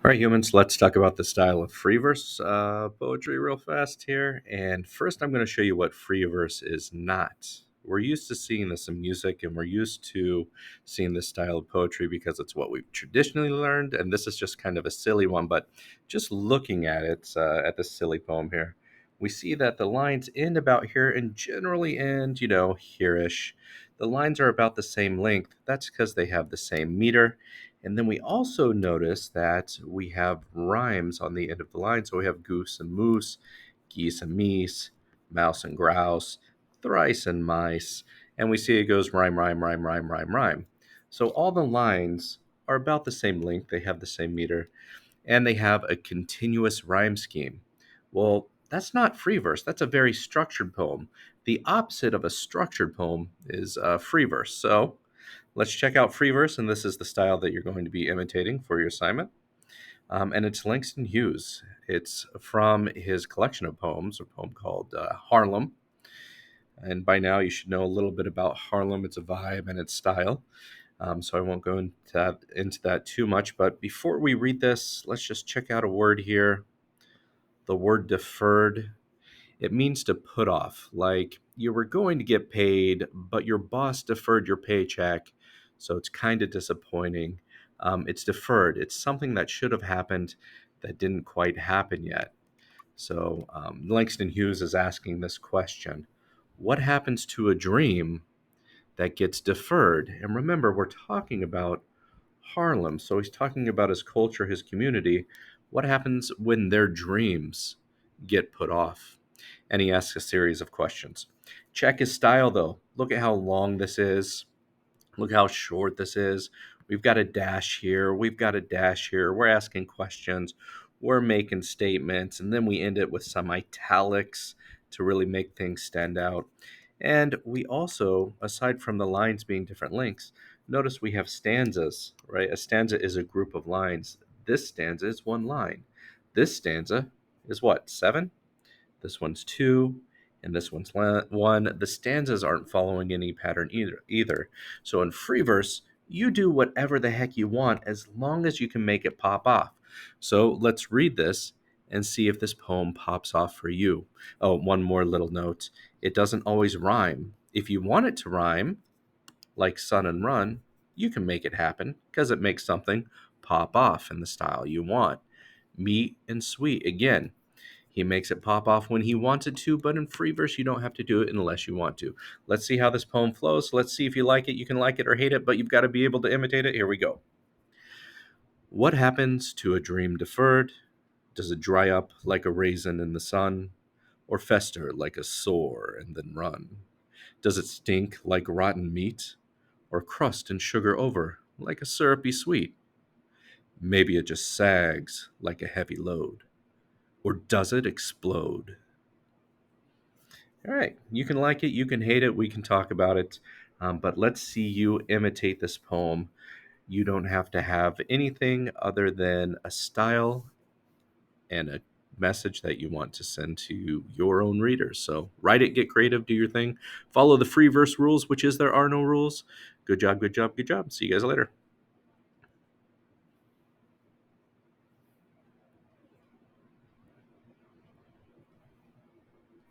All right, humans, let's talk about the style of Freeverse poetry real fast here. And first, I'm going to show you what Freeverse is not. We're used to seeing this in music, and we're used to seeing this style of poetry because it's what we've traditionally learned. And this is just kind of a silly one, but just looking at it, at this silly poem here, we see that the lines end about here and generally end, here-ish. The lines are about the same length. That's because they have the same meter, and then we also notice that we have rhymes on the end of the line. So we have goose and moose, geese and meese, mouse and grouse, thrice and mice. And we see it goes rhyme, rhyme, rhyme, rhyme, rhyme, rhyme. So all the lines are about the same length, they have the same meter, and they have a continuous rhyme scheme. Well, that's not free verse, that's a very structured poem. The opposite of a structured poem is free verse. So let's check out Freeverse, and this is the style that you're going to be imitating for your assignment. And it's Langston Hughes. It's from his collection of poems, a poem called Harlem. And by now, you should know a little bit about Harlem, its vibe and its style. So I won't go into that too much. But before we read this, let's just check out a word here. The word deferred. It means to put off, like you were going to get paid, but your boss deferred your paycheck, so it's kind of disappointing. It's deferred. It's something that should have happened that didn't quite happen yet. So Langston Hughes is asking this question: what happens to a dream that gets deferred? And remember, we're talking about Harlem, so he's talking about his culture, his community. What happens when their dreams get put off? And he asks a series of questions. Check his style, though. Look at how long this is. Look how short this is. We've got a dash here. We've got a dash here. We're asking questions. We're making statements. And then we end it with some italics to really make things stand out. And we also, aside from the lines being different lengths, notice we have stanzas, right? A stanza is a group of lines. This stanza is one line. This stanza is what, seven? This one's two, and this one's one. The stanzas aren't following any pattern either. So in free verse, you do whatever the heck you want as long as you can make it pop off. So let's read this and see if this poem pops off for you. Oh, one more little note. It doesn't always rhyme. If you want it to rhyme, like sun and run, you can make it happen because it makes something pop off in the style you want. Meat and sweet, again, he makes it pop off when he wants it to, but in free verse, you don't have to do it unless you want to. Let's see how this poem flows. Let's see if you like it. You can like it or hate it, but you've got to be able to imitate it. Here we go. What happens to a dream deferred? Does it dry up like a raisin in the sun, or fester like a sore and then run? Does it stink like rotten meat, or crust and sugar over like a syrupy sweet? Maybe it just sags like a heavy load, or does it explode? All right. You can like it, you can hate it, we can talk about it. But let's see you imitate this poem. You don't have to have anything other than a style and a message that you want to send to your own readers. So write it, get creative, do your thing. Follow the free verse rules, which is there are no rules. Good job, good job, good job. See you guys later.